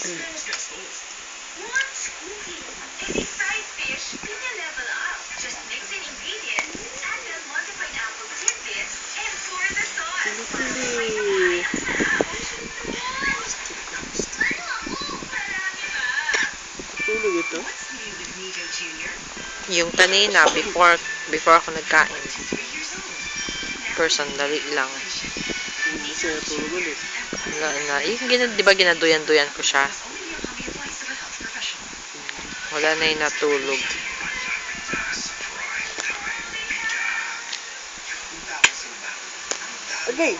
Pili-pili. Tulog ito? Yung kanina, before ako nagkain. Pero sandali lang. Kasi tulog ulit. Wala na. Di ba ginaduyan-duyan ko siya? Wala na yung natulog. Okay.